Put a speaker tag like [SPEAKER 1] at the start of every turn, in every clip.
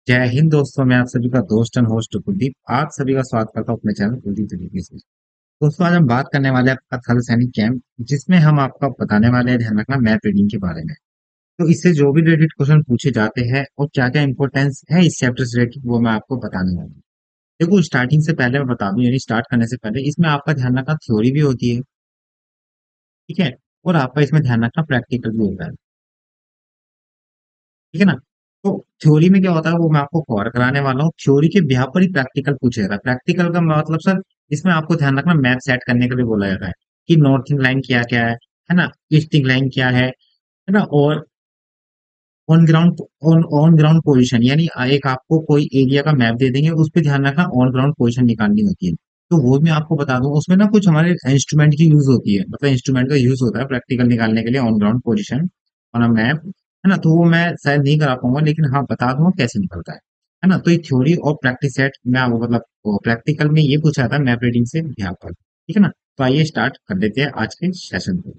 [SPEAKER 1] जय हिंद दोस्तों। मैं आप सभी का दोस्त एंड होस्ट कुलदीप आप सभी का स्वागत करता हूँ अपने चैनल कुलदीप तरीके से। दोस्तों आज हम बात करने वाले हैं आपका थल सैनिक कैंप, जिसमें हम आपको बताने वाले हैं, ध्यान रखना, मैप रीडिंग के बारे में। तो इससे जो भी रिलेटेड क्वेश्चन पूछे जाते हैं और क्या क्या इंपॉर्टेंस है इस चैप्टर से रिलेटेड, वो मैं आपको बताने वाला हूँ। देखो, स्टार्टिंग से पहले मैं बता दूं, यानी स्टार्ट करने से पहले इसमें आपका ध्यान रखना थ्योरी भी होती है, ठीक है, और आपका इसमें ध्यान रखना प्रैक्टिकल भी होता है, ठीक है ना। तो थ्योरी में क्या होता है वो मैं आपको कवर कराने वाला हूँ। थ्योरी के बिहाफ पर ही प्रैक्टिकल पूछा जाता है। प्रैक्टिकल का मतलब सर, इसमें आपको ध्यान रखना मैप सेट करने के लिए बोला जाता है कि नॉर्थिंग लाइन क्या क्या है ना, ईस्टिंग लाइन क्या है ना, और ऑन ग्राउंड पोजीशन, यानी एक आपको कोई एरिया का मैप दे देंगे, उस पर ध्यान रखना ऑन ग्राउंड पोजीशन निकालनी होती है। तो वो मैं आपको बता दूं, उसमें ना कुछ हमारे इंस्ट्रूमेंट की यूज होती है, मतलब इंस्ट्रूमेंट का यूज होता है प्रैक्टिकल निकालने के लिए on ground position on a map, है ना। तो वो मैं शायद नहीं करा पाऊंगा, लेकिन हाँ बता दूंगा कैसे निकलता है ना। तो ये थ्योरी और प्रैक्टिस सेट मैं वो मतलब प्रैक्टिकल में ये पूछा था मैप रीडिंग से यहाँ पर, ठीक है ना। तो आइए स्टार्ट कर देते हैं आज के सेशन को।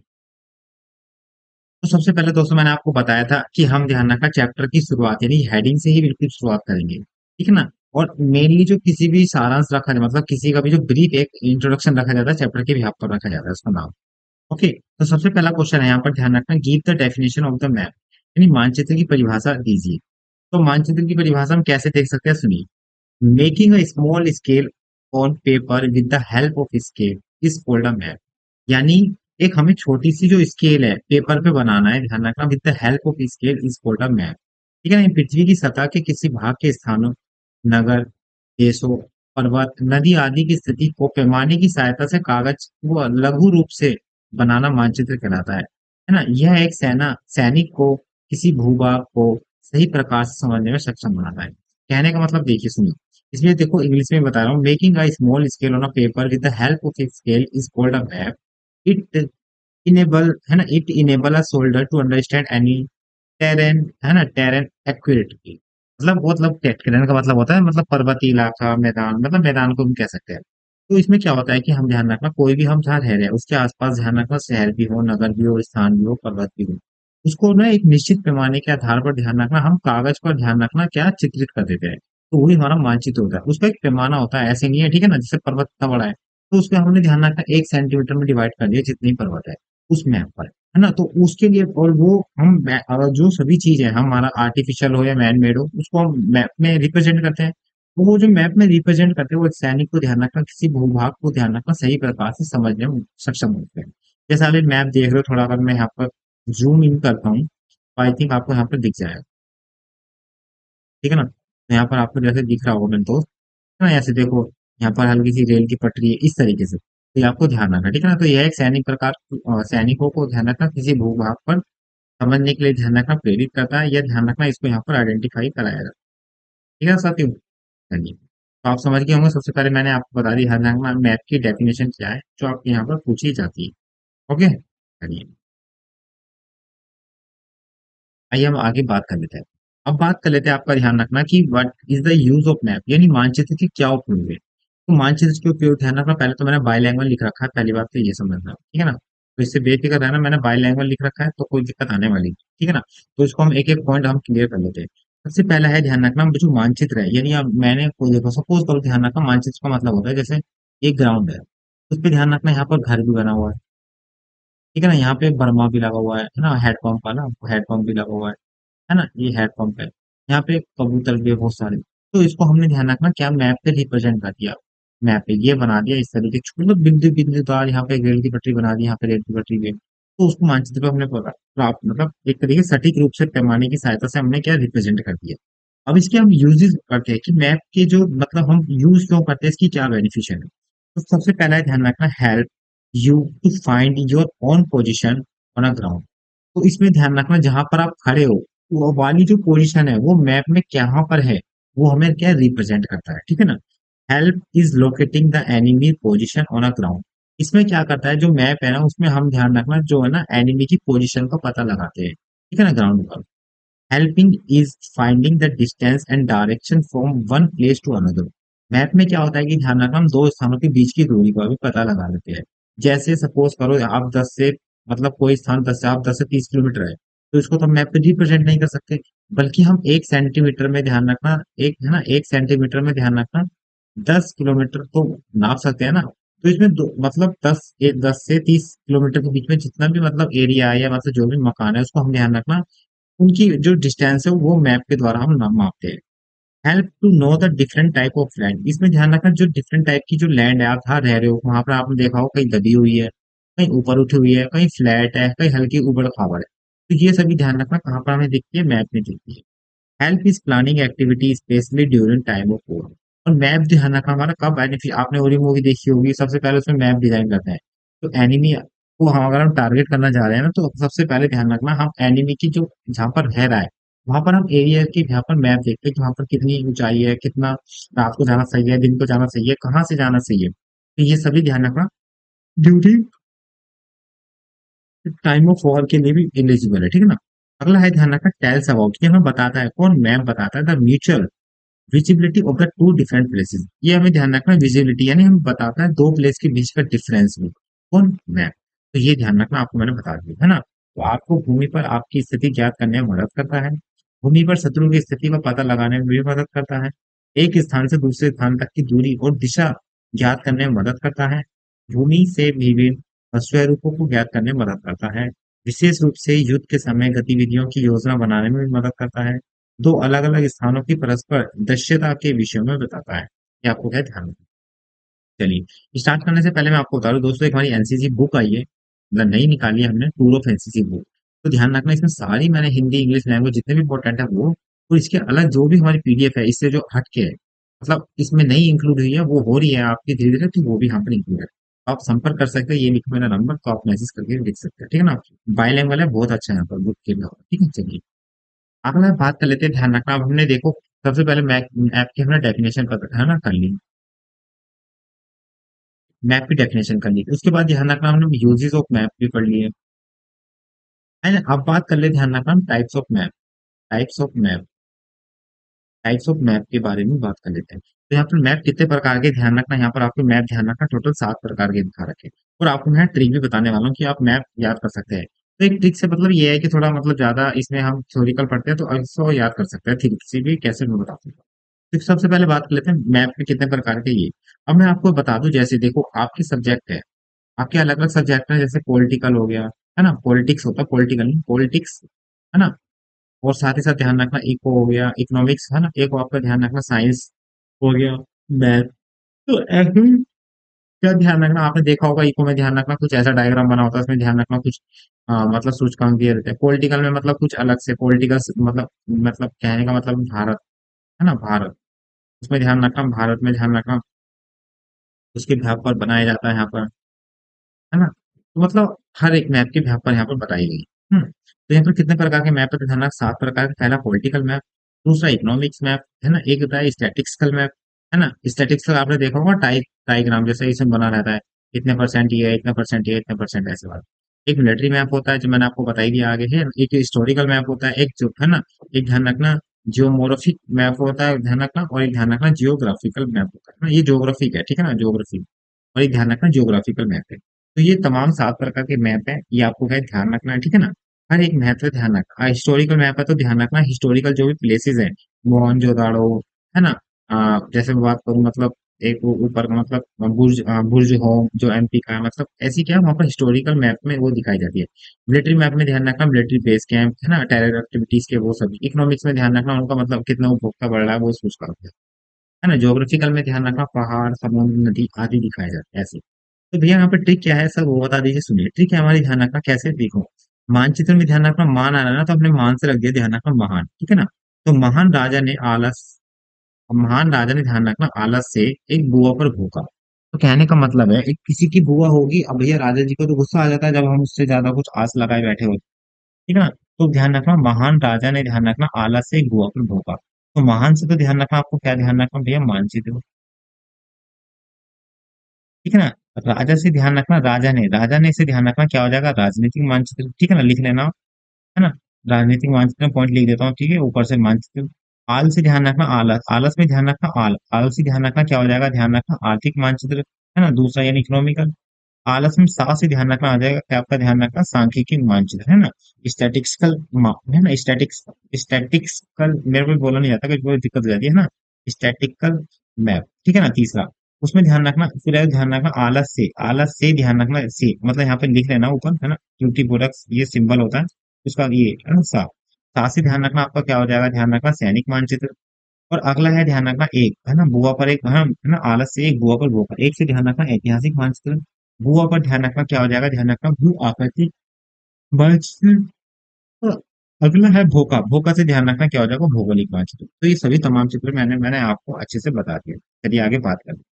[SPEAKER 1] तो सबसे पहले दोस्तों मैंने आपको बताया था कि हम ध्यान रखना चैप्टर की शुरुआत यानी हेडिंग से ही बिल्कुल शुरुआत करेंगे, ठीक है ना। और मेनली जो किसी भी सारांश रखा जाए, मतलब किसी का भी जो ब्रीफ एक इंट्रोडक्शन रखा जाता है चैप्टर के बिहाफ पर रखा जाता है उसका नाम। ओके, तो सबसे पहला क्वेश्चन है यहाँ पर, ध्यान रखना, give the definition of the map, यानी मानचित्र की परिभाषा दीजिए। तो मानचित्र की परिभाषा हम कैसे देख सकते हैं, सुनिए। Making a small scale on paper with the help of scale is called a map. यानी एक हमें छोटी सी जो स्केल है पेपर पे बनाना है, ध्यान रखना, with the help of scale is called a map, ठीक है ना। पृथ्वी की सतह के किसी भाग के स्थानों, नगर, देशों, पर्वत, नदी आदि की स्थिति को पैमाने की सहायता से कागज को लघु रूप से बनाना मानचित्र कहलाता है ना। यह एक सैनिक को किसी भूभाग को सही प्रकार से समझने में सक्षम बनाता है। कहने का मतलब देखिए, सुनिए, इसमें देखो इंग्लिश में बता रहा हूँ। Making a small scale on a paper with the help of scale is called a map. It enable है ना, it enable a soldier to understand any terrain, है ना, टेरेन एक्यूरेटली। मतलब टेरेन का मतलब होता है मतलब पर्वतीय इलाका, मैदान, मतलब मैदान को हम कह सकते हैं। तो इसमें क्या होता है कि हम ध्यान रखना, कोई भी हम जहाँ रह रहे हैं उसके आसपास ध्यान रखना, शहर भी हो, नगर भी हो, स्थान भी हो, पर्वत भी हो, उसको ना एक निश्चित पैमाने के आधार पर ध्यान रखना, हम कागज पर ध्यान रखना क्या चित्रित कर देते हैं। तो वही हमारा मानचित्र होता है, उसका एक पैमाना होता है, ऐसे नहीं है, ठीक है ना। जैसे पर्वत इतना बड़ा है तो उसको हमने ध्यान रखना 1 सेंटीमीटर में डिवाइड कर दिया जितनी पर्वत है उस मैप पर, है ना। तो उसके लिए, और वो हम जो सभी चीज है हमारा आर्टिफिशियल हो या मैन मेड हो, उसको हम मैप में रिप्रेजेंट करते हैं। तो वो जो मैप में रिप्रेजेंट करते हैं वो एक सैनिक को ध्यान रखना, किसी भूभाग को ध्यान रखना, सही प्रकार से समझने में सक्षम होते हैं। जैसे आप मैप देख रहे हो, थोड़ा अगर मैं यहाँ पर जूम इन करता हूँ तो आई थिंक आपको यहाँ पर दिख जाएगा, ठीक है ना। तो यहाँ पर आपको जैसे दिख रहा होगा मेरे दोस्त, है ना, ऐसे देखो, यहाँ पर हल्की सी रेल की पटरी है इस तरीके से, तो ये आपको ध्यान रखना, ठीक है ना। तो यह एक सैनिकों को ध्यान रखना, किसी भूभाग पर समझने के लिए ध्यान रखना प्रेरित करता है, यह ध्यान रखना, इसको यहाँ पर आइडेंटिफाई कराया जाता है, ठीक है साथियों। चलिए, तो आप समझ गए होंगे। सबसे पहले मैंने आपको बता दी ध्यान रखना मैप की डेफिनेशन क्या है जो आपके यहाँ पर पूछी जाती है। ओके, चलिए, आइए हम आगे बात कर लेते हैं। अब बात कर लेते हैं, आपका ध्यान रखना कि what is the use of map, यानी मानचित्र के क्या उपयोग है। तो मानचित्र के उपयोग ध्यान रखना, पहले तो मैंने बाईलैंग्वेज लिख रखा है, पहली बात तो ये समझना, ठीक है ना। तो इससे बेफिक्र रहना, मैंने बाईलैंग्वेज लिख रखा है तो कोई दिक्कत आने वाली नहीं, ठीक है ना। तो इसको हम एक एक पॉइंट हम क्लियर कर लेते हैं। सबसे पहला है ध्यान रखना, जो मानचित्र है, यानी अब मैंने कोई देखो सपोज करो, ध्यान रखना मानचित्र का मतलब होता है जैसे एक ग्राउंड है, उस पर ध्यान रखना यहाँ पर घर भी बना हुआ है, ठीक है ना। यहाँ पे बर्मा भी लगा हुआ है ना, हैंडपंप वाला हैंडपंप भी लगा हुआ है ना, ये हैंडपंप है। यहाँ पे कबूतर भी है बहुत सारे। तो इसको हमने ध्यान रखना क्या मैप पे रिप्रेजेंट कर दिया, मैप पे ये बना दिया इस तरीके से, मतलब बिंदु बिंदुदार, यहाँ पे रेल की पटरी बना दी, यहाँ पे रेल की पटरी भी है। तो उसको मानचित्र पे हमने प्राप्त, मतलब एक तरीके से सटीक रूप से पैमाने की सहायता से हमने क्या रिप्रेजेंट कर दिया। अब इसके हम यूजेस करते हैं कि मैप के जो मतलब हम यूज क्यों करते हैं, इसकी क्या बेनिफिशियल है। तो सबसे पहला है ध्यान रखना, help you to find your own position on a ground. तो इसमें ध्यान रखना जहां पर आप खड़े हो वो वाली जो पोजीशन है वो मैप में कहाँ पर है, वो हमें क्या रिप्रेजेंट करता है, ठीक है ना। Help is locating the enemy position on a ground. इसमें क्या करता है, जो मैप है ना उसमें हम ध्यान रखना जो है ना एनिमी की पोजीशन का पता लगाते हैं, ठीक है ना, ग्राउंड पर। Helping is finding the distance and direction from one place to another. Map में क्या होता है कि ध्यान रखना हम दो स्थानों के बीच की दूरी का भी पता लगा लेते हैं। जैसे सपोज करो आप 10 से, मतलब कोई स्थान 10 से 30 किलोमीटर है, तो इसको तो मैप पे रिप्रेजेंट नहीं कर सकते। बल्कि हम 1 सेंटीमीटर में ध्यान रखना, एक है ना, 1 सेंटीमीटर में ध्यान रखना 10 किलोमीटर तो नाप सकते हैं ना। तो इसमें मतलब 10 से 30 किलोमीटर के बीच में जितना भी मतलब एरिया है या मतलब जो भी मकान है उसको हम ध्यान रखना, उनकी जो डिस्टेंस है वो मैप के द्वारा हम मापते हैं। Help to know the different type of land, इसमें ध्यान रखना जो डिफरेंट टाइप की जो लैंड है आप जहाँ रह रहे हो वहां पर आपने देखा हो कहीं दबी हुई है, कहीं ऊपर उठी हुई है, कहीं फ्लैट है, कहीं हल्की उबड़ खाबड़ है। तो ये सभी ध्यान रखना कहाँ पर हमें दिखती है, मैप में दिखती है। Help is planning activity specially during time of war. और मैप ध्यान रखना हमारा कब बेनिफिट, आपने ओरी मूवी देखी होगी, सबसे पहले उसमें मैप डिजाइन करते हैं। तो एनिमी को हम अगर हम टारगेट करना चाह रहे हैं ना तो सबसे पहले ध्यान रखना हम एनिमी की जो जहाँ पर रह रहा है वहां पर हम एरिया के यहाँ पर मैप देखते हैं कि वहां पर कितनी ऊंचाई है, कितना रात को जाना सही है, दिन को जाना सही है, कहाँ से जाना सही है। तो ये सभी ध्यान रखना ड्यूटी टाइम ऑफ वॉर के लिए भी एलिजिबल है, ठीक है ना। अगला है ध्यान रखना टेल्स अबाउट, ये हमें बताता है कौन, मैप बताता है the mutual visibility of the two different places. ये हमें ध्यान रखना विजिबिलिटी यानी हमें बताता है दो प्लेस के बीच का डिफरेंस भी, कौन, मैप। तो ये ध्यान रखना आपको मैंने बता दिया है ना। तो आपको भूमि पर आपकी स्थिति ज्ञात करने में मदद करता है, भूमि पर शत्रु की स्थिति का पता लगाने में भी मदद करता है, एक स्थान से दूसरे स्थान तक की दूरी और दिशा ज्ञात करने में मदद करता है, भूमि से विभिन्न स्वरूपों को ज्ञात करने में मदद करता है, विशेष रूप से युद्ध के समय गतिविधियों की योजना बनाने में भी मदद करता है, दो अलग-अलग स्थानों की परस्पर दृश्यता के विषयों में बताता है। ये आपको क्या ध्यान रखना है। चलिए, स्टार्ट करने से पहले मैं आपको बता दूं दोस्तों, एक हमारी एनसीसी बुक आई है, मतलब नई निकाली है हमने, टूर ऑफ एनसीसी बुक। तो ध्यान रखना इसमें सारी मैंने हिंदी इंग्लिश लैंग्वेज जितने भी इंपॉर्टेंट है वो, और इसके अलग जो भी हमारी पीडीएफ है इससे जो हटके है, मतलब इसमें नई इंक्लूड हुई है वो हो रही है आपकी धीरे धीरे, तो वो भी यहाँ पर इंक्लूड है। आप संपर्क कर सकते हैं, ये लिखो मेरा नंबर, तो आप मैसेज करके लिख सकते हैं, ठीक है ना। बाईलिंगुअल है, बहुत अच्छा है यहाँ पर बुक के लिए, ठीक है। चलिए अगला बात कर लेते हैं, ध्यान रखना अब हमने देखो सबसे पहले मैप ऐप की हमने डेफिनेशन है ना कर ली, मैप की डेफिनेशन कर ली, उसके बाद ध्यान रखना हमने यूजेस ऑफ मैप भी पढ़ लिए। एंड अब बात कर ले ध्यान रखना हम types of map, types of map, types of map के बारे में बात कर लेते हैं। तो यहाँ पर मैप कितने प्रकार के ध्यान रखना, यहाँ पर आपको मैप ध्यान रखना टोटल 7 प्रकार के दिखा रखे, और आपको मैं ट्रिक भी बताने वाला हूँ कि आप मैप याद कर सकते हैं। तो एक ट्रिक से मतलब ये है कि थोड़ा मतलब ज्यादा इसमें हम थ्योरिकल पढ़ते हैं तो इसको याद कर सकते हैं, ट्रिक से भी कैसे मैं बताता हूँ। तो सबसे पहले बात कर लेते हैं मैप के कितने प्रकार के ये। अब मैं आपको बता दूं, जैसे देखो आपके सब्जेक्ट है, आपके अलग अलग सब्जेक्ट है, जैसे पॉलिटिकल हो गया, है ना, पॉलिटिक्स होता है, पॉलिटिकल नहीं पॉलिटिक्स, है ना। और साथ ही साथ ध्यान रखना इको हो गया, इकोनॉमिक्स, है ना, एक आपका ध्यान रखना साइंस हो गया, मैथ। तो ऐसे ही क्या ध्यान रखना, आपने देखा होगा इको में ध्यान रखना कुछ ऐसा डायग्राम बना होता है, उसमें ध्यान रखना कुछ मतलब सूचकांक दिए रहते हैं। पॉलिटिकल में मतलब कुछ अलग से पॉलिटिकल मतलब कहने का मतलब भारत, है ना, भारत, उसमें ध्यान रखना, भारत में ध्यान रखना उसके भाग पर बनाया जाता है यहाँ पर, है ना। तो मतलब हर एक मैप के भाग पर यहाँ पर बताई गई। तो यहाँ पर कितने प्रकार के मैप है, तो ध्यान रखना 7 प्रकार का। पहला पॉलिटिकल मैप, दूसरा इकोनॉमिक्स मैप, है ना, एक होता है स्टैटिस्टिकल मैप, है ना। स्टैटिस्टिकल आपने देखा होगा डायग्राम जैसे इसमें बना रहता है, इतने परसेंट ये है, इतने परसेंट ये, इतने परसेंट ऐसे बात। एक मिलिट्री मैप होता है जो मैंने आपको बताई दिया आगे है, एक हिस्टोरिकल मैप होता है, एक जो है ना, एक ध्यान रखना जियोमोर्फिक मैप होता है ध्यान रखना, और एक ध्यान रखना जियोग्राफिकल मैप होता है ना, ये ज्योग्राफिक है, ठीक है ना, ज्योग्राफी। और एक ध्यान रखना जियोग्राफिकल मैप है। तो ये तमाम 7 प्रकार के मैप है, ये आपको क्या है, ध्यान रखना है, ठीक है ना। हर एक मैप पे ध्यान रखना, हिस्टोरिकल मैप है तो ध्यान रखना हिस्टोरिकल जो भी प्लेसेस है, मोहनजोदाड़ो, है ना, जैसे मैं बात करूँ मतलब एक ऊपर का मतलब बुर्ज हो जो एमपी का है, मतलब ऐसी क्या है वहाँ पर हिस्टोरिकल मैप में वो दिखाई जाती है। मिलिट्री मैप में ध्यान रखना मिलिट्री बेस कैंप, है ना, टेरर एक्टिविटीज के वो सभी। इकोनॉमिक्स में ध्यान रखना उनका मतलब कितना उपभोक्ता बढ़ रहा है वो सूचकांक है ना। ज्योग्राफिकल में ध्यान रखना पहाड़, समुद्र, नदी आदि दिखाए जाते हैं ऐसे। तो भैया यहाँ पे ट्रिक क्या है सर वो बता दीजिए, सुनिए ट्रिक है हमारी, ध्यान रखना कैसे देखो। मानचित्र में ध्यान रखना मान आ रहा है ना, तो हमने मान से रख दिया, ध्यान रखना महान, ठीक है ना। तो महान राजा ने ध्यान रखना आलस से एक बुआ पर भूखा। तो कहने का मतलब है एक किसी की बुआ होगी, अब भैया राजा जी को तो गुस्सा आ जाता है जब हम उससे ज्यादा कुछ आस लगाए बैठे होते, ठीक है ना। तो ध्यान रखना महान राजा ने ध्यान रखना आलस से एक बुआ पर भूखा। तो महान से तो ध्यान रखना आपको क्या ध्यान रखना भैया, मानचित्र, ठीक है ना। राजा से ध्यान रखना राजा ने से ध्यान रखना क्या हो जाएगा, राजनीतिक मानचित्र, ठीक है ना, लिख लेना, है ना। राजनीतिक मानचित्र में पॉइंट लिख देता हूँ, ठीक है, ऊपर से मानचित्र। आल से ध्यान रखना आलस, आलस में ध्यान रखना आल, आल से ध्यान रखना क्या हो जाएगा, ध्यान रखना आर्थिक मानचित्र, है ना, दूसरा यानी इकोनॉमिकल। आलस में सा से ध्यान रखना आ जाएगा, क्या आपका ध्यान रखना, सांख्यिकी मानचित्र है ना, स्टैटिस्टिकल है ना, स्टैटिक्स स्टैटिक्सकल, मेरे को बोला नहीं जाता, कभी कोई दिक्कत हो जाती है ना, स्टैटिकल मैप, ठीक है ना, तीसरा। उसमें ध्यान रखना, फिर है ध्यान रखना आलस से ध्यान रखना, से मतलब यहाँ पे लिख लेना ऊपर है ना, क्यूटी प्रोडक्ट्स ये सिंबल होता है उसका, ये है ना सा से ध्यान रखना आपका क्या हो जाएगा, ध्यान रखना सैनिक मानचित्र। और अगला है ध्यान रखना एक है ना, बुआ पर एक है ना, आलस से एक, बुआ पर भू पर एक से ध्यान रखना ऐतिहासिक मानचित्र। बुआ पर ध्यान रखना क्या हो जाएगा, ध्यान रखना भू आकृति मानचित्र। और अगला है भोका, भोका से ध्यान रखना क्या हो जाएगा, भौगोलिक मानचित्र। तो ये सभी तमाम चित्र मैंने मैंने आपको अच्छे से बता दिया। चलिए आगे बात करते हैं।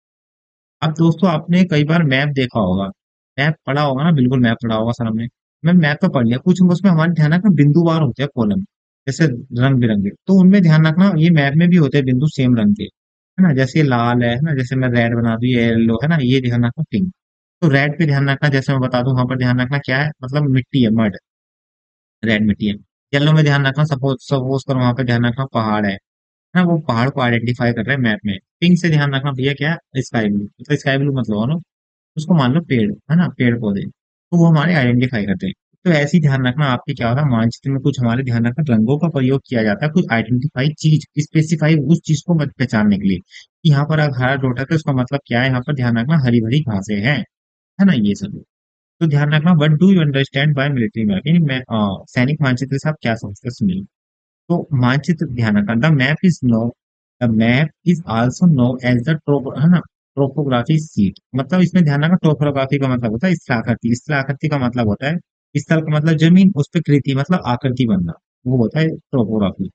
[SPEAKER 1] अब दोस्तों आपने कई बार मैप देखा होगा, मैप पढ़ा होगा ना, बिल्कुल मैप पढ़ा होगा सर हमने। मैं मैप तो पढ़ लिया, कुछ उसमें हमारे ध्यान रखना बिंदुवार होते हैं कॉलम, जैसे रंग बिरंगे, तो उनमें ध्यान रखना ये मैप में भी होते हैं बिंदु सेम रंग के, है ना, जैसे ये लाल है ना, जैसे मैं रेड बना दूं, ये येलो है ना, ये ध्यान रखना पिंक। तो रेड पे ध्यान रखना, जैसे मैं बता दूं, वहां पर ध्यान रखना क्या है, मतलब मिट्टी है, मड, रेड मिट्टी है। येलो में ध्यान रखना, सपोज सपोज कर वहां पे ध्यान रखना पहाड़ है ना, वो पहाड़ को आइडेंटिफाई कर रहे हैं मैप में। पिंक से ध्यान रखना भैया क्या है, स्काई ब्लू, मतलब स्काई ब्लू मतलब लो, उसको मान लो पेड़ है ना, पेड़ पौधे, तो वो हमारे आइडेंटिफाई करते हैं। तो ऐसे ही ध्यान रखना आपके क्या होता है, मानचित्र में कुछ हमारे ध्यान रखना रंगों का प्रयोग किया जाता है, कुछ आइडेंटिफाई चीज, स्पेसिफाई उस चीज को पहचानने के लिए कि यहाँ पर अगर हरा डॉट है तो उसका मतलब क्या है, यहाँ पर ध्यान रखना हरी भरी घासें हैं, है ना, ये सब। तो ध्यान रखना, what do you understand by military map, यानी मैं सैनिक मानचित्र से आप क्या समझते हैं, सुनिए। तो मानचित्र ध्यान रखना, the map is also known as the trope है ना, टोपोग्राफी सीट, मतलब इसमें ध्यान रखना, टोपोग्राफी का मतलब होता है स्थलाकृति, स्थलाकृति का मतलब होता है, स्थल का मतलब जमीन, उस पर कृति मतलब आकृति बनना, वो होता है टोपोग्राफी।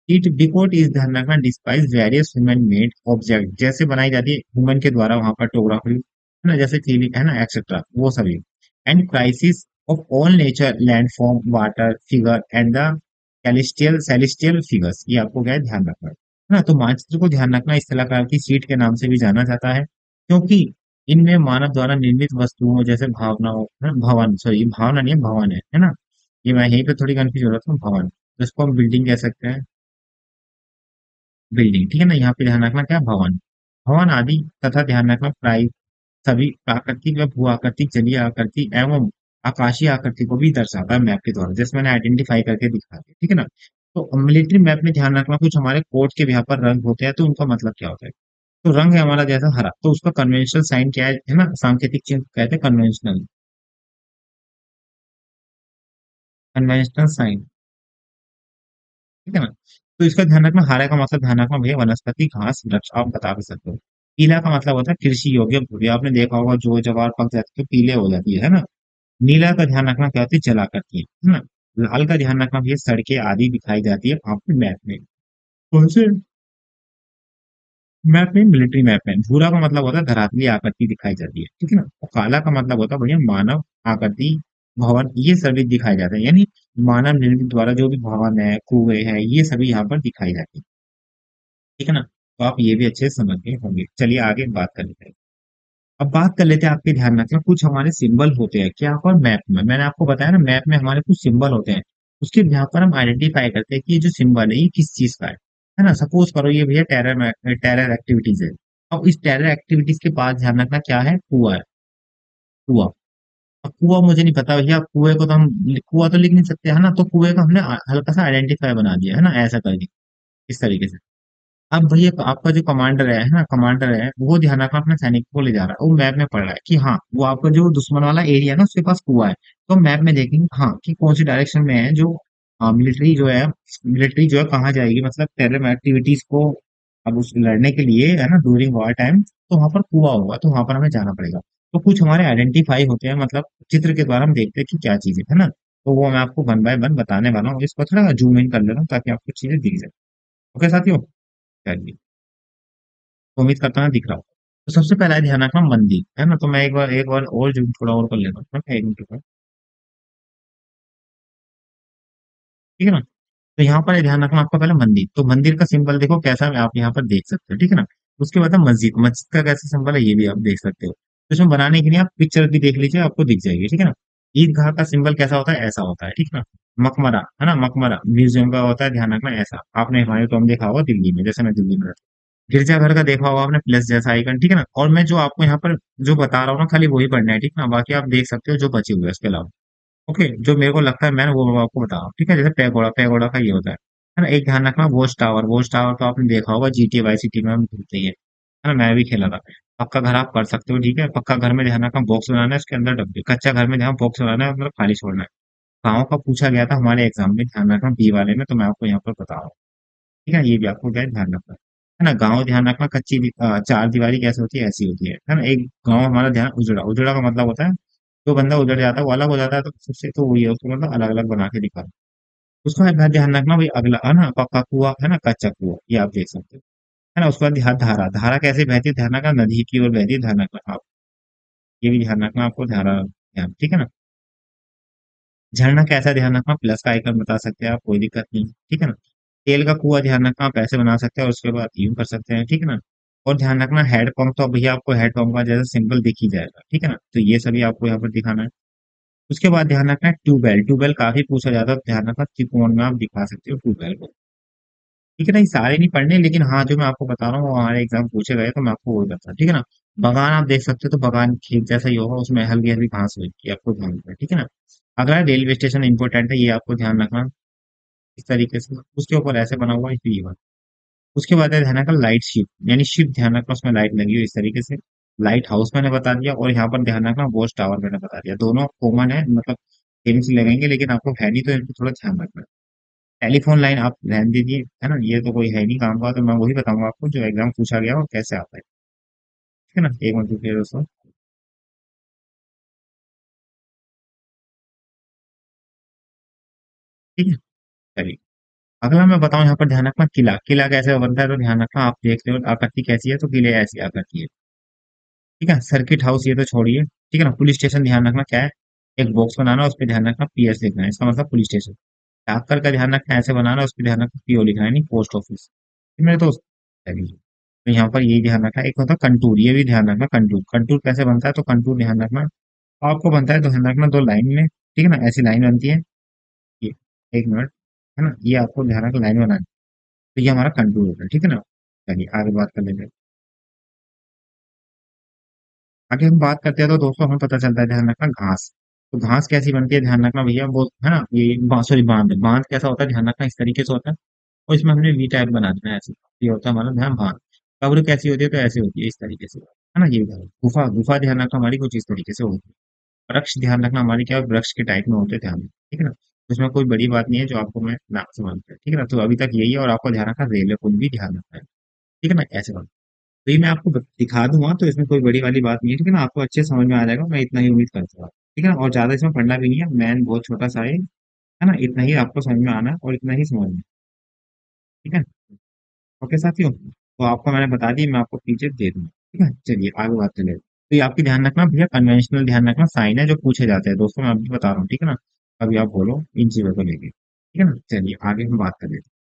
[SPEAKER 1] इट डिकोड इज ध्यान रखना, despise various human made object, जैसे बनाई जाती है ह्यूमन के द्वारा वहां पर टोपोग्राफी है ना, जैसे क्लिनिक है ना, एक्सेट्रा, वो सभी। And crisis of all nature, landform, water figure and the celestial figures, ये आपको क्या है ध्यान रखना है ना। तो मानचित्र को ध्यान रखना स्थलाकार की सीट के नाम से भी जाना जाता है, क्योंकि इनमें मानव द्वारा निर्मित वस्तुओं जैसे भावनाओं है ना, भवन, सॉरी भावना नहीं है, भवन है ना, ये मैं यहीं पे थोड़ी कंफ्यूज हो रहा था, भवन, तो इसको हम बिल्डिंग कह सकते हैं, बिल्डिंग, ठीक है ना, यहाँ पे ध्यान रखना क्या, भवन, भवन आदि, तथा ध्यान रखना प्राय सभी प्राकृतिक व भू आकृतिक, जलीय आकृति एवं आकाशीय आकृति को भी दर्शाता है मैप के द्वारा, जैसे मैंने आइडेंटिफाई करके दिखा दिया, ठीक है ना। तो मिलिट्री मैप में ध्यान रखना, कुछ हमारे कोड के यहाँ पर रंग होते हैं, तो उनका मतलब क्या होता है। तो रंग है हमारा जैसा हरा, तो उसका कन्वेंशनल साइन क्या है ना, सांकेतिक चिन्ह कहते हैं कन्वेंशनल, कन्वेंशनल साइन, ठीक है ना। तो इसका ध्यान रखना, हरा का मतलब ध्यान रखना भैया वनस्पति, घास, वृक्ष, आप बता भी सकते हो। पीला का मतलब होता है कृषि योग्य भूमि, आपने देखा होगा जो जवार पक जाती है तो पीले हो जाती है ना। नीला का ध्यान रखना क्या होती है, जला करती है ना। लाल का ध्यान रखना भैया सड़कें आदि दिखाई जाती है आपके मैप में, कौन से मैप में, मिलिट्री मैप में। भूरा का मतलब होता है धरातलीय आकृति दिखाई जाती है, ठीक है ना। और काला का मतलब होता है भैया मानव आकृति, भवन, ये सभी दिखाई जाते हैं, यानी मानव निर्मित द्वारा जो भी भवन है, कुएं हैं, ये सभी यहाँ पर दिखाई जाती है, ठीक है ना। तो आप ये भी अच्छे से समझ गए होंगे। चलिए आगे बात कर लेते हैं। अब बात कर लेते हैं, आपके ध्यान रखना कुछ हमारे सिंबल होते हैं क्या पर मैप में, मैंने आपको बताया ना मैप में हमारे कुछ सिंबल होते हैं, उसके यहाँ पर हम आइडेंटिफाई करते हैं कि ये जो सिंबल है ये किस चीज का है ना। सपोज करो ये भैया टेरर एक्टिविटीज है। अब इस टेरर एक्टिविटीज के पास ध्यान रखना क्या है, कुआ है, कुआ। अब कुआ मुझे नहीं पता भैया, कुएं को तो हम कुआ तो लिख नहीं सकते है ना, तो कुएं का हमने हल्का सा आइडेंटिफाई बना दिया है ना, ऐसा करके, इस तरीके से। अब भैया आपका जो कमांडर है ना, कमांडर है वो ध्यान रखना अपने सैनिक को ले जा रहा है, वो मैप में पढ़ रहा है कि हाँ वो आपका जो दुश्मन वाला एरिया है ना उसके पास कुआ है, तो मैप में देखेंगे हाँ कि कौन सी डायरेक्शन में है, जो मिलिट्री जो है कहाँ जाएगी, मतलब टेरर एक्टिविटीज को अब उस लड़ने के लिए है ना ड्यूरिंग वॉर टाइम, तो वहां पर कुआ होगा, तो वहां पर हमें जाना पड़ेगा। तो कुछ हमारे आइडेंटिफाई होते हैं, मतलब चित्र के द्वारा हम देखते हैं कि क्या चीज है ना। तो वो मैं आपको वन बाय वन बताने वाला हूँ, इसको थोड़ा जूम इन कर ले रहा हूँ ताकि आपको चीजें दिख जाए। ओके साथियों, चलिए, तो उम्मीद करता हूँ दिख रहा हो। तो सबसे पहला है ध्यान रखना मंदिर, है ना, तो मैं एक बार और जो थोड़ा और कर लेता हूँ, एक मिनट रुको, ठीक है ना। तो यहाँ पर है ध्यान रखना आपका पहले मंदिर, तो मंदिर का सिंबल देखो कैसा है, आप यहाँ पर देख सकते हो, ठीक है ना। उसके बाद है मस्जिद, मस्जिद का कैसा सिंबल है ये भी आप देख सकते हो। तो इसमें बनाने के लिए आप पिक्चर भी देख लीजिए, आपको दिख जाएगी, ठीक है ना। ईदगाह का सिंबल कैसा होता है, ऐसा होता है, ठीक है ना। मकबरा है ना, मकबरा म्यूजियम का होता है, ध्यान रखना ऐसा, आपने हमारे टॉम देखा होगा दिल्ली में, जैसे मैं दिल्ली में रहता हूँ। गिरजाघर का देखा होगा आपने, प्लस जैसा आइकन, ठीक है ना। और मैं जो आपको यहाँ पर जो बता रहा हूँ ना, खाली वही पढ़ना है, ठीक है ना। बाकी आप देख सकते हो जो बचे हुए हैं उसके अलावा। ओके, जो मेरे को लगता है मैं वो आपको बता रहा हूँ, ठीक है। जैसे पैगोडा, पैगोडा का ये होता है ना। एक ध्यान रखना, वॉच टावर, वॉच टावर तो आपने देखा होगा, जीटी वाई सिटी में हम खेलते ही है ना, मैं भी खेला था। पक्का घर आप कर सकते हो, ठीक है। पक्का घर में ध्यान रखना, बॉक्स बनाना है, उसके अंदर डब्बे। कच्चा घर में ध्यान बॉक्स बनाना है, मतलब खाली छोड़ना है। गाँव का पूछा गया था हमारे एग्जाम में, ध्यान रखना बी वाले में, तो मैं आपको यहाँ पर बता रहा हूँ, ठीक है। ये भी आपको क्या है, ध्यान रखना है ना। गाँव ध्यान रखना, चार दीवारी कैसे होती है, ऐसी होती है ना। एक गाँव हमारा ध्यान उजड़ा, उजड़ा का मतलब होता है जो बंदा उजड़ जाता है वो अलग हो जाता है, तो सबसे तो वही है, उसको मतलब अलग अलग बना के दिखा। उसका एक बात ध्यान रखना भाई, अगला है ना, पक्का कुआ है ना, कच्चा कुआ, ये आप देख सकते हो, है ना। उसके बाद ध्यान, धारा, धारा कैसे बहती है, ध्यान रखना, नदी की ओर बहती है, ध्यान रखना आप, ये भी ध्यान रखना आपको, धारा ध्यान, ठीक है ना। झरना कैसा, ध्यान रखना, प्लस का आइकन बता सकते हैं आप, कोई दिक्कत नहीं, ठीक है ना। तेल का कुआं ध्यान रखना, आप ऐसे बना सकते हैं और उसके बाद यूं कर सकते हैं, ठीक है ना। और ध्यान रखना, हेड पंप, तो भैया आपको हेड पंप का जैसा सिंबल दिख ही जाएगा, ठीक है ना। तो ये सभी आपको यहाँ पर दिखाना है। उसके बाद ध्यान रखना है ट्यूबवेल, ट्यूबवेल काफी पूछा जाता है, तो ध्यान रखना त्रिकोण में आप दिखा सकते हो ट्यूबवेल को, ठीक है ना। ये सारे नहीं पढ़ने, लेकिन हाँ जो मैं आपको बता रहा हूँ वो हमारे एग्जाम पूछे गए, तो मैं आपको वो बताता, ठीक है ना। बगान आप देख सकते हो, तो बगान खेत जैसा ही होगा, उसमें हल्की हल्की घास होगी, आपको ध्यान रखना है, ठीक है ना। अगला रेलवे स्टेशन इंपॉर्टेंट है, ये आपको ध्यान रखना, इस तरीके से उसके ऊपर ऐसे बना हुआ है, तो ये बात। उसके बाद है ध्यान रखना लाइट शिप, यानी शिप ध्यान रखना, उसमें लाइट लगी हुई इस तरीके से। लाइट हाउस मैंने बता दिया, और यहाँ पर ध्यान रखना वॉच टावर मैंने बता दिया, दोनों कॉमन है, मतलब सेम से लगेंगे, लेकिन आपको है नहीं, तो इनको थोड़ा ध्यान रखना। टेलीफोन लाइन आप ध्यान दीजिए, है ना, ये तो कोई है नहीं काम का, तो मैं वही बताऊंगा आपको जो एग्जाम पूछा गया और कैसे आता है, ठीक है ना। एक मिनट रुकिए दोस्तों, ठीक है, चलिए। अगला मैं बताऊं, यहाँ पर ध्यान रखना किला, किला कैसे बनता है, तो ध्यान रखना, आप देख रहे हो आकृति कैसी है, तो किले ऐसी आकृति है, ठीक है। सर्किट हाउस ये तो छोड़िए, ठीक है ना। पुलिस स्टेशन ध्यान रखना क्या है, एक बॉक्स बनाना, उस पर ध्यान रखना पीएस लिखना है, इसका मतलब पुलिस स्टेशन। डाकघर का ध्यान रखना ऐसे बनाना, उस पर ध्यान रखना पीओ लिखना है, नहीं पोस्ट ऑफिस। मेरे तो तो यहाँ पर ये ध्यान रखना, एक होता है कंटूर, ये भी ध्यान रखना, कंटूर, कंटूर कैसे बनता है, तो कंटूर ध्यान रखना आपको बनता है, तो ध्यान रखना दो लाइन में, ठीक है ना, ऐसी लाइन बनती है ये, एक मिनट, है ना, ये आपको ध्यान रखना लाइन बनानी, तो ये हमारा कंटूर होता है, ठीक है ना। चलिए आगे बात कर लेते हैं। आगे हम बात करते हैं, तो दोस्तों हमें पता चलता है ध्यान रखना घास, तो घास कैसी बनती है, ध्यान रखना भैया, वो है ना, ये सॉरी, बांध, बांध कैसा होता है, ध्यान रखना इस तरीके से होता है, और इसमें हमने वी टाइप बना देना है, ऐसे ये होता है हमारा ध्यान, बांध। कब्र कैसी होती है, तो ऐसे होती है, इस तरीके से, है ना, ये ध्यान। गुफा, गुफा ध्यान रखना हमारी कुछ इस तरीके से होती है। वृक्ष ध्यान रखना हमारी क्या है, वृक्ष के टाइप में होते हैं ध्यान, ठीक है ना। उसमें कोई बड़ी बात नहीं है, जो आपको मैं नाम से मानता है, ठीक है ना। तो अभी तक यही है, और आपको ध्यान रखना रेलवे पुल भी ध्यान रखना है, ठीक है ना, ऐसे बात। तो ये मैं आपको दिखा दूंगा, तो इसमें कोई बड़ी वाली बात नहीं है, ठीक है ना। आपको अच्छे समझ में आ जाएगा, मैं इतना ही उम्मीद करता हूँ, ठीक है ना। और ज्यादा इसमें पढ़ना भी नहीं है, मैन बहुत छोटा सा है ना, इतना ही आपको समझ में आना है, और इतना ही समझना है, ठीक है। ओके साथियों, तो आपको मैंने बता दी, मैं आपको फीचर दे दूंगा, ठीक है। चलिए आगे बात चले, तो ये आपकी ध्यान रखना भैया, कन्वेंशनल ध्यान रखना साइन है जो पूछे जाते हैं, दोस्तों मैं अभी बता रहा हूँ, ठीक है ना। अभी आप बोलो इन चीजों को लेके, ठीक है ना। चलिए आगे हम बात कर लेते हैं।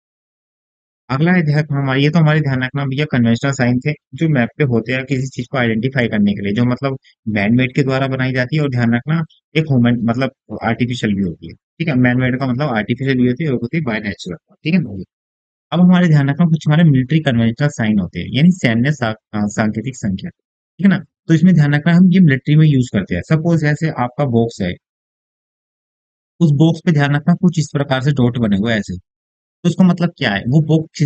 [SPEAKER 1] अगला है ध्यान हमारी, ये तो हमारे ध्यान रखना भैया कन्वेंशनल साइन थे, जो मैप पे होते हैं किसी चीज को आइडेंटिफाई करने के लिए, जो मतलब मैनमेड के द्वारा बनाई जाती है, और ध्यान रखना एक ह्यूमन मतलब आर्टिफिशियल भी होती है, ठीक है। मैनमेड का मतलब आर्टिफिशियल भी होती है, और होती है बाय नेचुरल, ठीक है ना। अब हमारे ध्यान रखना कुछ हमारे मिलिट्री कन्वेंशनल साइन होते हैं, यानी सैन्य सांकेतिक संख्या, ठीक है ना। तो इसमें ध्यान रखना हम ये मिलिट्री में यूज करते हैं, सपोज ऐसे आपका बॉक्स है, उस बॉक्स पे ध्यान रखना कुछ इस प्रकार से डॉट बने हुए हैं ऐसे, तो उसका मतलब क्या है, वो बॉक्स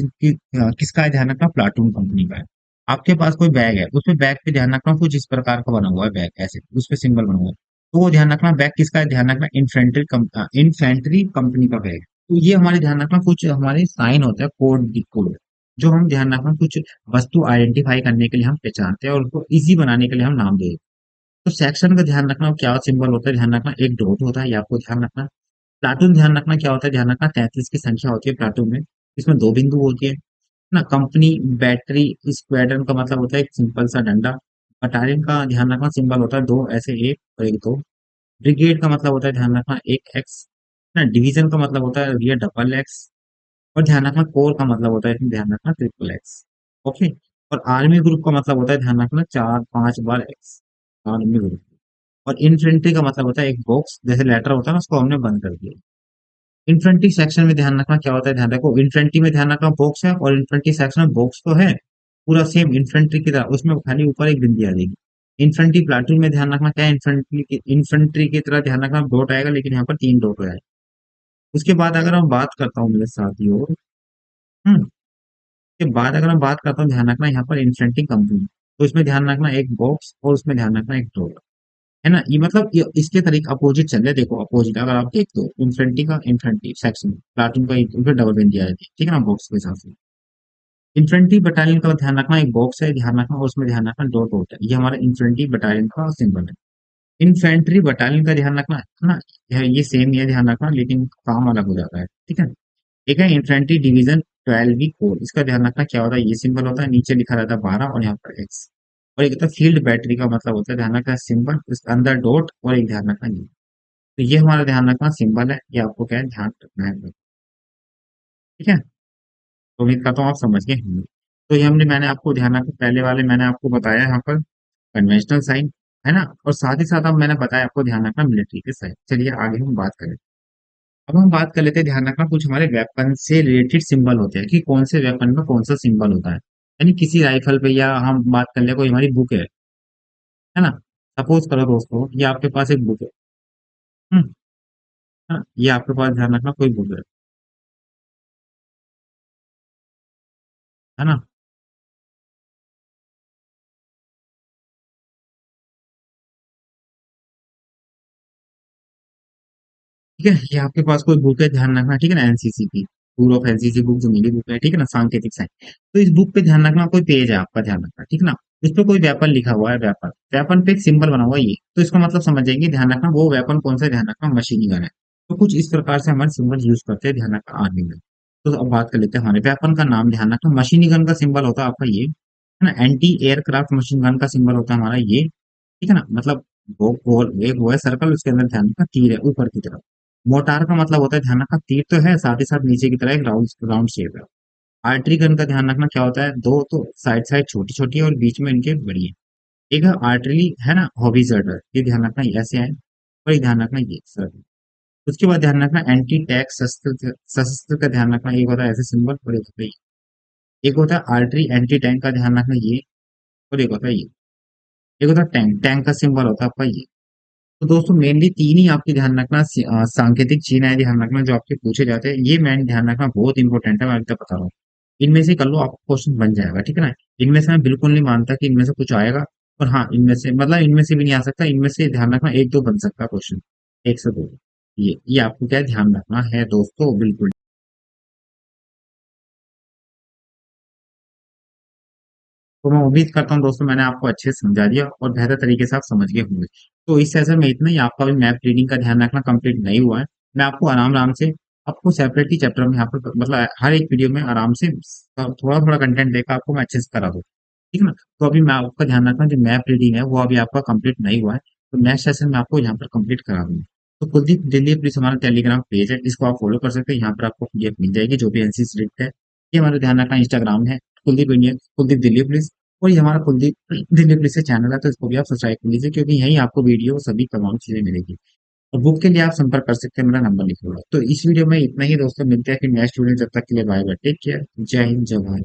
[SPEAKER 1] किसका है, ध्यान रखना प्लाटून कंपनी का है। आपके पास कोई बैग है, उसमें बैग पे ध्यान रखना कुछ इस प्रकार का बना हुआ है बैग, ऐसे उस पे सिंबल बना हुआ है, तो वो ध्यान रखना बैग किसका है, ध्यान रखना इन्फेंट्री कंपनी का बैग है। तो ये हमारे ध्यान रखना कुछ हमारे साइन होते हैं, कोड जो हम ध्यान रखना कुछ वस्तु आइडेंटिफाई करने के लिए हम पहचानते हैं, और उसको इजी बनाने के लिए हम नाम देते हैं। तो सेक्शन का ध्यान रखना क्या सिंबल होता है, ध्यान रखना एक डॉट होता है, ये आपको ध्यान रखना। प्लाटून ध्यान रखना क्या होता है, ध्यान रखना 33 की संख्या होती है प्लाटून में, इसमें दो बिंदु होती है ना। कंपनी, बैटरी, स्क्वाड्रन का मतलब होता है एक सिंपल सा डंडा। बटालियन का ध्यान रखना सिंबल होता है दो ऐसे, एक और एक दो। ब्रिगेड का मतलब होता है ध्यान रखना एक एक्स ना। डिवीजन का मतलब होता है भैया डबल एक्स। और ध्यान रखना कोर का मतलब होता है इसमें ध्यान रखना ट्रिपल एक्स। ओके। और आर्मी ग्रुप का मतलब होता है ध्यान रखना चार पांच बार एक्स, आर्मी ग्रुप। और इन्फेंट्री का मतलब होता है एक बॉक्स जैसे लेटर होता है ना, उसको हमने बंद कर दिया। इन्फेंट्री सेक्शन में ध्यान रखना क्या होता है, ध्यान रखो इन्फेंट्री में ध्यान रखना बॉक्स है, और इन्फेंट्री सेक्शन में बॉक्स तो है, पूरा सेम इन्फेंट्री की तरह, उसमें खाली ऊपर एक बिंदी आ जाएगी। इन्फेंट्री प्लाटून में ध्यान रखना क्या है, इन्फेंट्री की तरह ध्यान रखना डॉट आएगा, लेकिन यहाँ पर 3 डॉट हो जाएगा। उसके बाद अगर मैं बात करता हूँ मेरे साथियों, उसके बाद अगर मैं बात करता हूँ, ध्यान रखना यहाँ पर इन्फेंट्री कंपनी, तो इसमें ध्यान रखना एक बॉक्स और उसमें ध्यान रखना एक डॉट, है ना। ये मतलब इसके तरीके अपोजिट चल रहे हैं, देखो अपोजिट अगर आप देख दो, इन्फेंट्री का इन्फेंट्री सेक्शन, प्लाटून का डबल बिंदी आ जाती है, ठीक है ना, बॉक्स के हिसाब से। इन्फेंट्री बटालियन का ध्यान रखना एक बॉक्स है, ध्यान रखना, और उसमें ध्यान रखना डॉट डॉट है, ये हमारा इन्फेंट्री बटालियन का सिंबल है। इन्फेंट्री बटालियन का ध्यान रखना है ना, ये सेम ही है, ध्यान रखना, लेकिन काम अलग हो जाता है, ठीक है। एक है इन्फेंट्री डिवीजन 12 कोर, इसका ध्यान रखना क्या होता है, ये सिंबल होता है, नीचे लिखा रहता है 12 और यहाँ पर एक्स। और एक होता है फील्ड बैटरी का मतलब होता है, ध्यान रखना सिंबल, इसके अंदर डॉट और एक ध्यान रखना ये। तो ये हमारा ध्यान रखना सिंबल है, ये आपको क्या है ध्यान रखना है, ठीक है। तो उम्मीद करता हूँ आप समझ गए होंगे। तो ये मैंने आपको ध्यान रखा, पहले वाले मैंने आपको बताया यहाँ पर कन्वेंशनल साइन, है ना, और साथ ही साथ अब मैंने बताया आपको ध्यान रखना मिलिट्री के साइन। चलिए आगे हम बात करें। अब हम बात कर लेते हैं, ध्यान रखना कुछ हमारे वेपन से रिलेटेड सिंबल होते हैं कि कौन से वेपन में कौन सा सिंबल होता है, यानी किसी राइफल पे, या हम बात कर ले कोई हमारी बुक है ना। सपोज करो दोस्तों, ये आपके पास एक बुक है, हम्म, हाँ, ये आपके पास ध्यान रखना कोई बुक है ना, ठीक है। ये आपके पास कोई बुक है, ध्यान रखना, ठीक है ना, एनसीसी की, टूर ऑफ एनसीसी बुक जो मेरी बुक है, ठीक है ना, सांकेतिक साइन। तो इस बुक पे ध्यान रखना कोई पेज है आपका, ध्यान रखना, ठीक है ना। इस पे कोई वेपन लिखा हुआ है, वेपन, वेपन पे एक सिंबल बना हुआ है ये, तो इसका मतलब समझ जाएंगे, ध्यान रखना वो वेपन कौन सा है, ध्यान रखना मशीनी गन है। तो कुछ इस प्रकार से हमारे सिंबल यूज करते हैं, ध्यान रखना आर्मी में। तो अब बात कर लेते हैं हमारे वेपन का नाम, ध्यान रखना मशीनी गन का सिंबल होता है आपका ये, है ना, एंटी एयरक्राफ्ट मशीन गन का सिंबल होता है हमारा ये, ठीक है ना, मतलब वो गोल एक वो है सर्कल, उसके अंदर ध्यान रखना तीर है ऊपर की तरफ। मोटार का मतलब होता है, ध्यान रखना तीर तो है, साथ ही साथ नीचे की तरह एक राउंड राउंड शेप है। आर्टरी गन का ध्यान रखना क्या होता है, दो तो साइड साइड छोटी छोटी है और बीच में इनके बड़ी है। एक है आर्टरी, है ना, हॉविजर्डर, ये ध्यान रखना ये ऐसे है, और एक ध्यान रखना ये सर। उसके बाद ध्यान रखना एंटी टैक शस्त्र, शस्त्र का ध्यान रखना, एक होता है ऐसे सिंबल, और एक होता है ये। एक होता है आर्टरी एंटी टैंक का ध्यान रखना ये, और एक होता है ये। एक होता है टैंक, टैंक का सिंबल होता है आपका ये। तो दोस्तों मेनली तीन ही आपकी ध्यान रखना सांकेतिक चिन्ह है, ध्यान रखना जो आपके पूछे जाते हैं, ये मैंने ध्यान रखना बहुत इंपॉर्टेंट है, मैं अभी तक बता रहा हूँ। इनमें से कर लो, आपको क्वेश्चन बन जाएगा, ठीक है ना। इनमें से मैं बिल्कुल नहीं मानता कि इनमें से कुछ आएगा, और हाँ इनमें से मतलब इनमें से भी नहीं आ सकता, इनमें से ध्यान रखना एक दो बन सकता क्वेश्चन, एक से दो। ये आपको क्या है, ध्यान रखना है दोस्तों, बिल्कुल। तो मैं उम्मीद करता हूँ दोस्तों मैंने आपको अच्छे से समझा दिया और बेहतर तरीके से आप समझ गए होंगे। तो इस सेशन में इतना ही, आपका भी मैप रीडिंग का ध्यान रखना कंप्लीट नहीं हुआ है। मैं आपको आराम आराम से, आपको सेपरेटली चैप्टर में यहाँ पर मतलब हर एक वीडियो में आराम से थोड़ा थोड़ा कंटेंट देकर आपको मैं अच्छे से करा दूँ, ठीक है ना। तो अभी मैं आपका ध्यान रखना जो मैप रीडिंग है वो अभी आपका कंप्लीट नहीं हुआ है, तो नेक्स्ट सेशन में आपको यहाँ पर कंप्लीट करा दूंगा। तो कुलदीप दिल्ली प्लीज हमारा टेलीग्राम पेज है, इसको आप फॉलो कर सकते हैं, यहाँ पर आपको पीडीएफ मिल जाएगी जो भी एनसीसी रिक्त है। ये हमारा ध्यान रखना इंस्टाग्राम है, कुलदीप इंडिया, कुलदीप दिल्ली प्लीज। और ये हमारा कुलदीप दिल्ली प्लीज से चैनल है, तो इसको भी आप सब्सक्राइब कर लीजिए, क्योंकि यहीं आपको वीडियो सभी तमाम चीजें मिलेगी। और बुक के लिए आप संपर्क कर सकते हैं, मेरा नंबर लिखा हुआ है। तो इस वीडियो में इतना ही दोस्तों, मिलते हैं फिर नेक्स्ट वीडियो, जब तक के लिए बाय बाय, टेक केयर, जय हिंद जय भारत।